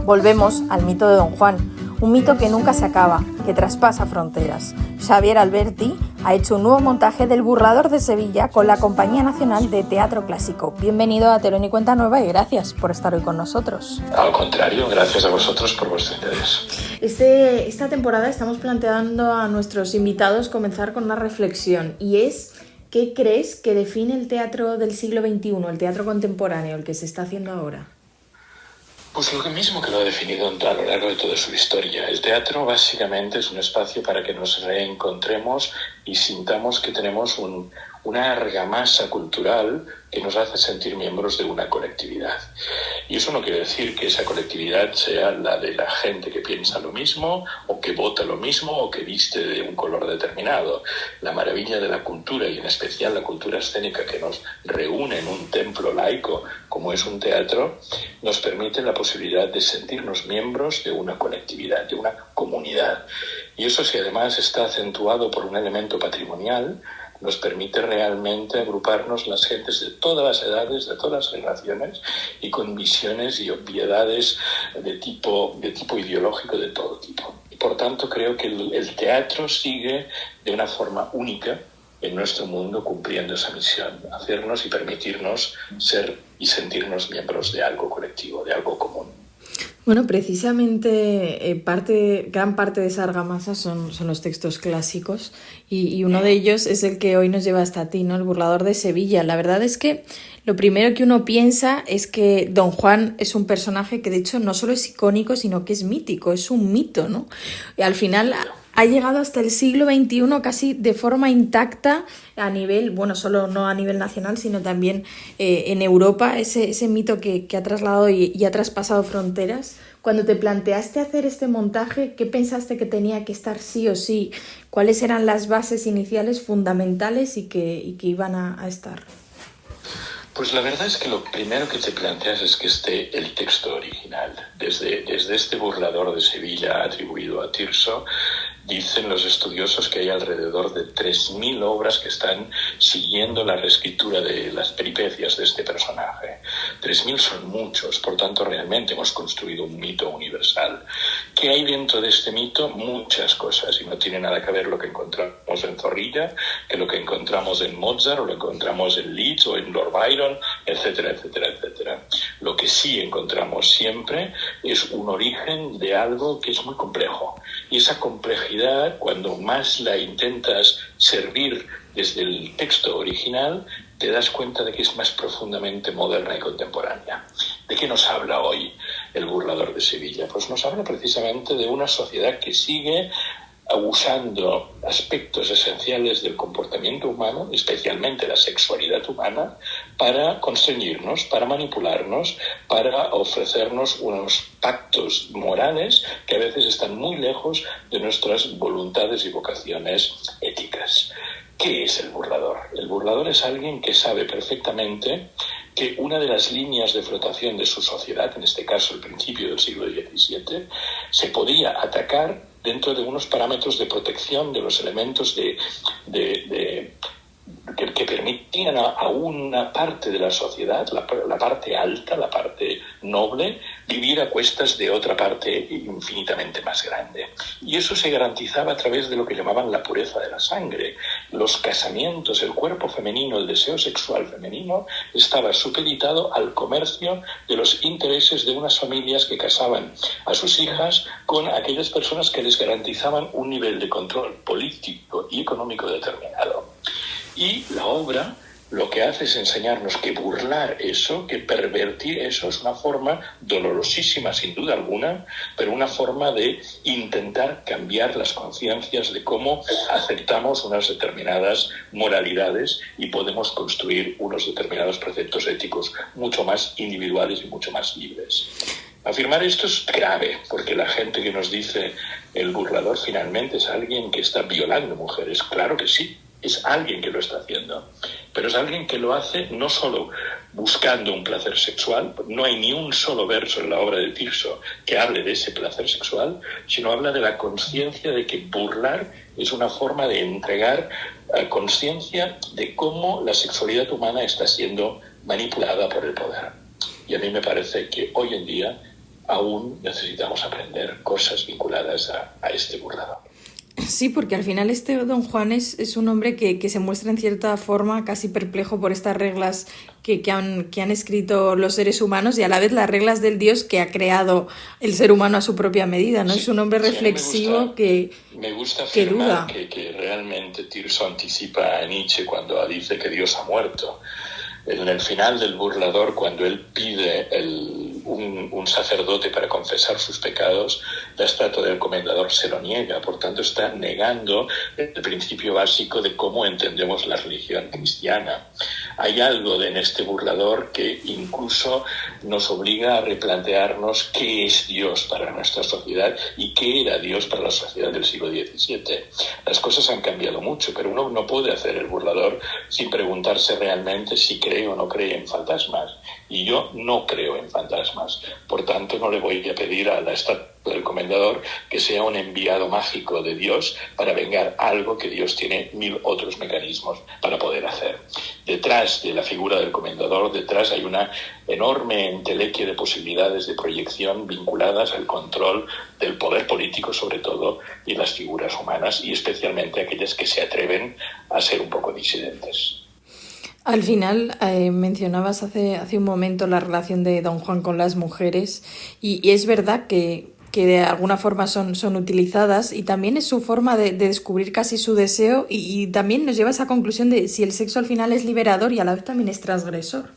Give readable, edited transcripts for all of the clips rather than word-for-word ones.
Volvemos al mito de Don Juan, un mito que nunca se acaba, que traspasa fronteras. Xavier Alberti ha hecho un nuevo montaje del Burlador de Sevilla con la Compañía Nacional de Teatro Clásico. Bienvenido a Telón y Cuenta Nueva y gracias por estar hoy con nosotros. Al contrario, gracias a vosotros por vuestro interés. Esta temporada estamos planteando a nuestros invitados comenzar con una reflexión y es: ¿qué crees que define el teatro del siglo XXI, el teatro contemporáneo, el que se está haciendo ahora? Pues lo mismo que lo ha definido a lo largo de toda su historia. El teatro básicamente es un espacio para que nos reencontremos y sintamos que tenemos una argamasa cultural que nos hace sentir miembros de una colectividad. Y eso no quiere decir que esa colectividad sea la de la gente que piensa lo mismo, o que vota lo mismo, o que viste de un color determinado. La maravilla de la cultura, y en especial la cultura escénica que nos reúne en un templo laico como es un teatro, nos permite la posibilidad de sentirnos miembros de una colectividad, de una comunidad. Y eso, si además está acentuado por un elemento patrimonial, nos permite realmente agruparnos las gentes de todas las edades, de todas las generaciones y con visiones y obviedades de tipo ideológico de todo tipo. Y por tanto creo que el teatro sigue de una forma única en nuestro mundo cumpliendo esa misión, hacernos y permitirnos ser y sentirnos miembros de algo colectivo, de algo común. Bueno, precisamente gran parte de esa argamasa son los textos clásicos y uno de ellos es el que hoy nos lleva hasta ti, ¿no? El Burlador de Sevilla. La verdad es que lo primero que uno piensa es que Don Juan es un personaje que de hecho no solo es icónico, sino que es mítico, es un mito, ¿no? Y al final ha llegado hasta el siglo XXI casi de forma intacta a nivel, bueno, solo no a nivel nacional, sino también en Europa, ese mito que ha trasladado y ha traspasado fronteras. Cuando te planteaste hacer este montaje, ¿qué pensaste que tenía que estar sí o sí? ¿Cuáles eran las bases iniciales fundamentales y que iban a estar? Pues la verdad es que lo primero que te planteas es que esté el texto original. Desde este Burlador de Sevilla atribuido a Tirso, dicen los estudiosos que hay alrededor de 3.000 obras que están siguiendo la reescritura de las peripecias de este personaje. 3.000 son muchos, por tanto realmente hemos construido un mito universal. ¿Qué hay dentro de este mito? Muchas cosas, y no tiene nada que ver lo que encontramos en Zorrilla, que lo que encontramos en Mozart, o lo encontramos en Liszt, o en Lord Byron, etcétera, etcétera, etcétera. Lo que sí encontramos siempre es un origen de algo que es muy complejo, y esa complejidad, cuando más la intentas servir desde el texto original, te das cuenta de que es más profundamente moderna y contemporánea. ¿De qué nos habla hoy el Burlador de Sevilla? Pues nos habla precisamente de una sociedad que sigue usando aspectos esenciales del comportamiento humano, especialmente la sexualidad humana, para constreñirnos, para manipularnos, para ofrecernos unos pactos morales que a veces están muy lejos de nuestras voluntades y vocaciones éticas. ¿Qué es el burlador? El burlador es alguien que sabe perfectamente que una de las líneas de flotación de su sociedad, en este caso el principio del siglo XVII, se podía atacar dentro de unos parámetros de protección de los elementos que permitían a una parte de la sociedad, la parte alta, la parte noble, vivir a cuestas de otra parte infinitamente más grande. Y eso se garantizaba a través de lo que llamaban la pureza de la sangre. Los casamientos, el cuerpo femenino, el deseo sexual femenino estaba supeditado al comercio de los intereses de unas familias que casaban a sus hijas con aquellas personas que les garantizaban un nivel de control político y económico determinado. Y la obra lo que hace es enseñarnos que burlar eso, que pervertir eso, es una forma dolorosísima sin duda alguna, pero una forma de intentar cambiar las conciencias de cómo aceptamos unas determinadas moralidades y podemos construir unos determinados preceptos éticos mucho más individuales y mucho más libres. Afirmar esto es grave, porque la gente que nos dice el burlador finalmente es alguien que está violando mujeres. Claro que sí. Es alguien que lo está haciendo, pero es alguien que lo hace no solo buscando un placer sexual. No hay ni un solo verso en la obra de Tirso que hable de ese placer sexual, sino habla de la conciencia de que burlar es una forma de entregar conciencia de cómo la sexualidad humana está siendo manipulada por el poder. Y a mí me parece que hoy en día aún necesitamos aprender cosas vinculadas a este burlador. Sí, porque al final este Don Juan es un hombre que se muestra en cierta forma casi perplejo por estas reglas que han escrito los seres humanos y a la vez las reglas del Dios que ha creado el ser humano a su propia medida, ¿no? Sí, es un hombre reflexivo me gusta que duda. afirmar que realmente Tirso anticipa a Nietzsche cuando dice que Dios ha muerto. En el final del burlador, cuando él pide un sacerdote para confesar sus pecados, la estatua del comendador se lo niega. Por tanto, está negando el principio básico de cómo entendemos la religión cristiana. Hay algo en este burlador que incluso nos obliga a replantearnos qué es Dios para nuestra sociedad y qué era Dios para la sociedad del siglo XVII. Las cosas han cambiado mucho, pero uno no puede hacer el burlador sin preguntarse realmente si cree o no cree en fantasmas. Y yo no creo en fantasmas. Por tanto, no le voy a pedir a la estatua del comendador que sea un enviado mágico de Dios para vengar algo que Dios tiene 1000 otros mecanismos para poder hacer. Detrás de la figura del comendador, detrás hay una enorme entelequia de posibilidades de proyección vinculadas al control del poder político, sobre todo, y las figuras humanas, y especialmente aquellas que se atreven a ser un poco disidentes. Al final, mencionabas hace un momento la relación de Don Juan con las mujeres y es verdad que de alguna forma son utilizadas y también es su forma de descubrir casi su deseo y también nos lleva a esa conclusión de si el sexo al final es liberador y a la vez también es transgresor.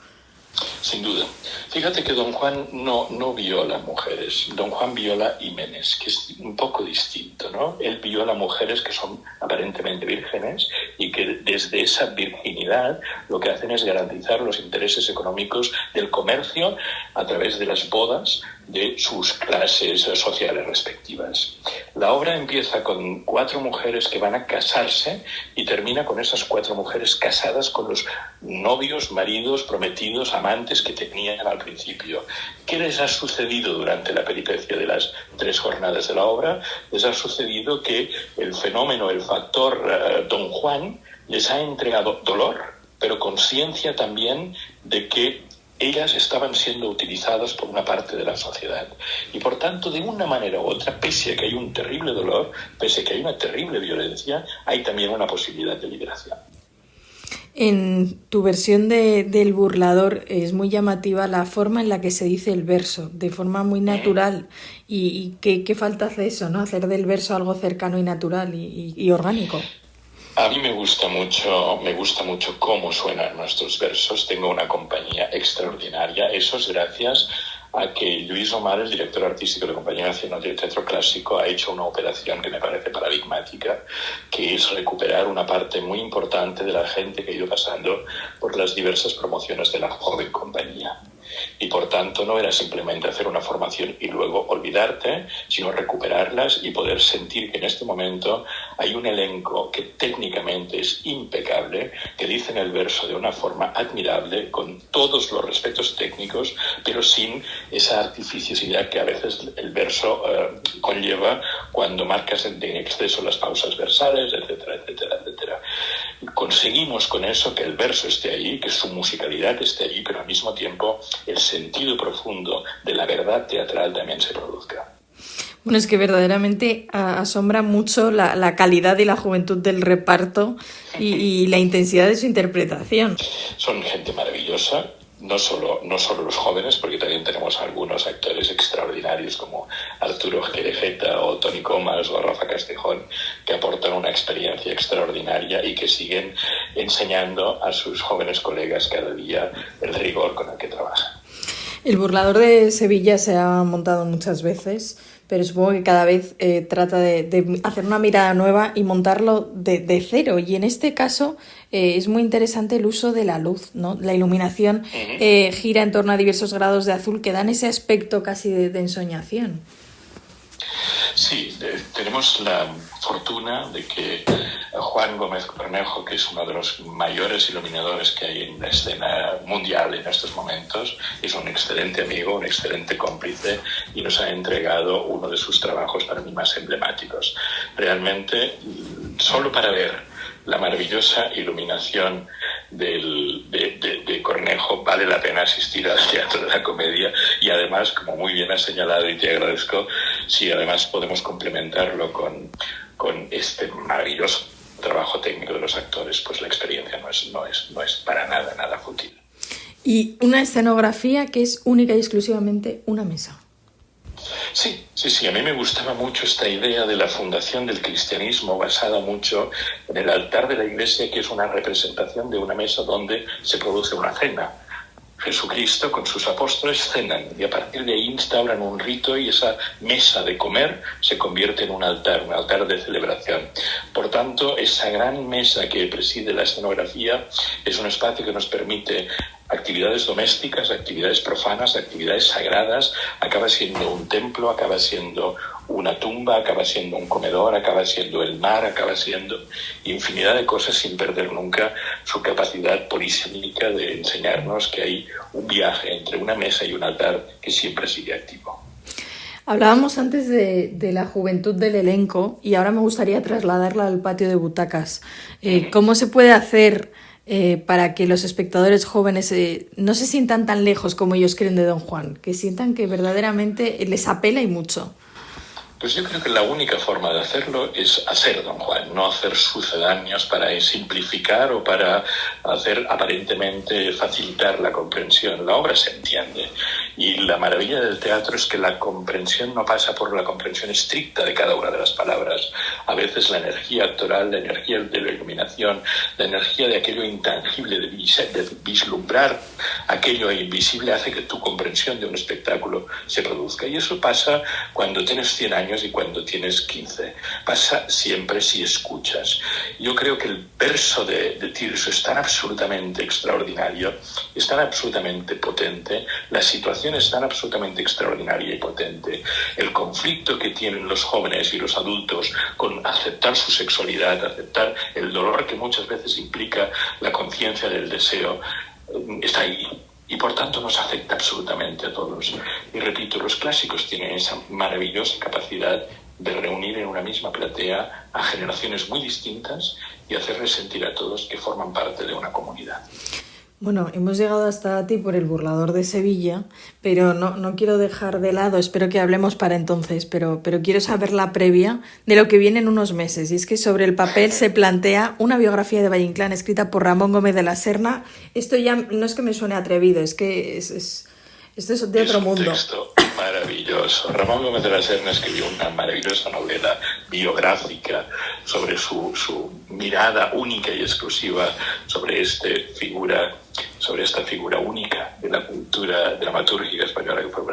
Sin duda. Fíjate que Don Juan no viola mujeres. Don Juan viola himenes, que es un poco distinto, ¿no? Él viola mujeres que son aparentemente vírgenes y que desde esa virginidad lo que hacen es garantizar los intereses económicos del comercio a través de las bodas de sus clases sociales respectivas. La obra empieza con 4 mujeres que van a casarse y termina con esas 4 mujeres casadas con los novios, maridos, prometidos, amantes que tenían al principio. ¿Qué les ha sucedido durante la peripecia de las 3 jornadas de la obra? Les ha sucedido que el fenómeno, el factor Don Juan les ha entregado dolor, pero conciencia también de que ellas estaban siendo utilizadas por una parte de la sociedad. Y por tanto, de una manera u otra, pese a que hay un terrible dolor, pese a que hay una terrible violencia, hay también una posibilidad de liberación. En tu versión del burlador es muy llamativa la forma en la que se dice el verso, de forma muy natural. ¿Y qué falta hace eso, ¿no? Hacer del verso algo cercano y natural y orgánico. A mí me gusta mucho cómo suenan nuestros versos. Tengo una compañía extraordinaria. Eso es gracias a que Luis Omar, el director artístico de la Compañía Nacional de Teatro Clásico, ha hecho una operación que me parece paradigmática, que es recuperar una parte muy importante de la gente que ha ido pasando por las diversas promociones de la joven compañía. Y por tanto no era simplemente hacer una formación y luego olvidarte, sino recuperarlas y poder sentir que en este momento hay un elenco que técnicamente es impecable, que dice en el verso de una forma admirable, con todos los respetos técnicos, pero sin esa artificiosidad que a veces el verso conlleva cuando marcas en exceso las pausas versales, etcétera, etcétera, etcétera. Conseguimos con eso que el verso esté ahí, que su musicalidad esté ahí, pero al mismo tiempo el sentido profundo de la verdad teatral también se produzca. Bueno, es que verdaderamente asombra mucho la calidad y la juventud del reparto y la intensidad de su interpretación. Son gente maravillosa. No solo los jóvenes, porque también tenemos algunos actores extraordinarios como Arturo Jerejeta o Toni Comas o Rafa Castejón, que aportan una experiencia extraordinaria y que siguen enseñando a sus jóvenes colegas cada día el rigor con el que trabajan. El burlador de Sevilla se ha montado muchas veces, pero supongo que cada vez trata de hacer una mirada nueva y montarlo de cero. Y en este caso es muy interesante el uso de la luz, ¿no? La iluminación gira en torno a diversos grados de azul que dan ese aspecto casi de ensoñación. Sí, tenemos la fortuna de que Juan Gómez Cornejo, que es uno de los mayores iluminadores que hay en la escena mundial en estos momentos, es un excelente amigo, un excelente cómplice y nos ha entregado uno de sus trabajos para mí más emblemáticos. Realmente, solo para ver la maravillosa iluminación de Cornejo, vale la pena asistir al Teatro de la Comedia, y además, como muy bien has señalado y te agradezco, si además podemos complementarlo con este maravilloso trabajo técnico de los actores, pues la experiencia no es para nada fútil. Y una escenografía que es única y exclusivamente una mesa. Sí, a mí me gustaba mucho esta idea de la fundación del cristianismo basada mucho en el altar de la iglesia, que es una representación de una mesa donde se produce una cena. Jesucristo con sus apóstoles cenan y a partir de ahí instauran un rito y esa mesa de comer se convierte en un altar de celebración. Por tanto, esa gran mesa que preside la escenografía es un espacio que nos permite actividades domésticas, actividades profanas, actividades sagradas, acaba siendo un templo, acaba siendo una tumba, acaba siendo un comedor, acaba siendo el mar, acaba siendo infinidad de cosas sin perder nunca su capacidad polisémica de enseñarnos que hay un viaje entre una mesa y un altar que siempre sigue activo. Hablábamos antes de la juventud del elenco y ahora me gustaría trasladarla al patio de butacas. ¿Cómo se puede hacer para que los espectadores jóvenes no se sientan tan lejos como ellos creen de Don Juan, que sientan que verdaderamente les apela y mucho? Pues yo creo que la única forma de hacerlo es hacer Don Juan, no hacer sucedáneos para simplificar o para hacer aparentemente facilitar la comprensión. La obra se entiende y la maravilla del teatro es que la comprensión no pasa por la comprensión estricta de cada una de las palabras. A veces la energía actoral, la energía de la iluminación, la energía de aquello intangible, de vislumbrar aquello invisible hace que tu comprensión de un espectáculo se produzca. Y eso pasa cuando tienes 100 años y cuando tienes 15. Pasa siempre si escuchas. Yo creo que el verso de Tirso es tan absolutamente extraordinario, es tan absolutamente potente, la situación es tan absolutamente extraordinaria y potente, el conflicto que tienen los jóvenes y los adultos con aceptar su sexualidad, aceptar el dolor que muchas veces implica la conciencia del deseo, está ahí. Y por tanto nos afecta absolutamente a todos. Y repito, los clásicos tienen esa maravillosa capacidad de reunir en una misma platea a generaciones muy distintas y hacerles sentir a todos que forman parte de una comunidad. Bueno, hemos llegado hasta ti por El burlador de Sevilla, pero no quiero dejar de lado, espero que hablemos para entonces, pero quiero saber la previa de lo que viene en unos meses. Y es que sobre el papel se plantea una biografía de Valle Inclán escrita por Ramón Gómez de la Serna. Esto ya no es que me suene atrevido, es que esto es de otro mundo. Es un texto maravilloso. Ramón Gómez de la Serna escribió una maravillosa novela biográfica sobre su mirada única y exclusiva sobre esta figura única de la cultura dramatúrgica española, que fue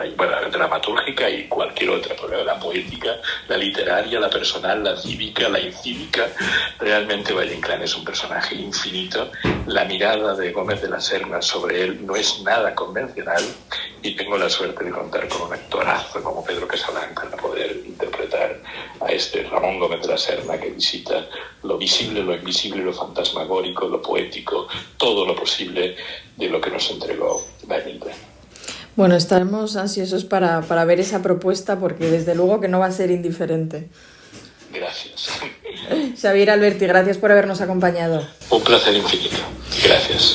dramatúrgica y cualquier otra, la poética, la literaria, la personal, la cívica, la incívica. Realmente Valle Inclán es un personaje infinito. La mirada de Gómez de la Serna sobre él no es nada convencional y tengo la suerte de contar con un actorazo como Pedro Casablanca para poder interpretar a este Ramón Gómez de la Serna que visita lo visible, lo invisible, lo fantasmagórico, lo poético, todo lo posible de lo que nos entregó Valle Inclán. Bueno, estaremos ansiosos para ver esa propuesta porque desde luego que no va a ser indiferente. Gracias. Xavier Alberti, gracias por habernos acompañado. Un placer infinito. Gracias.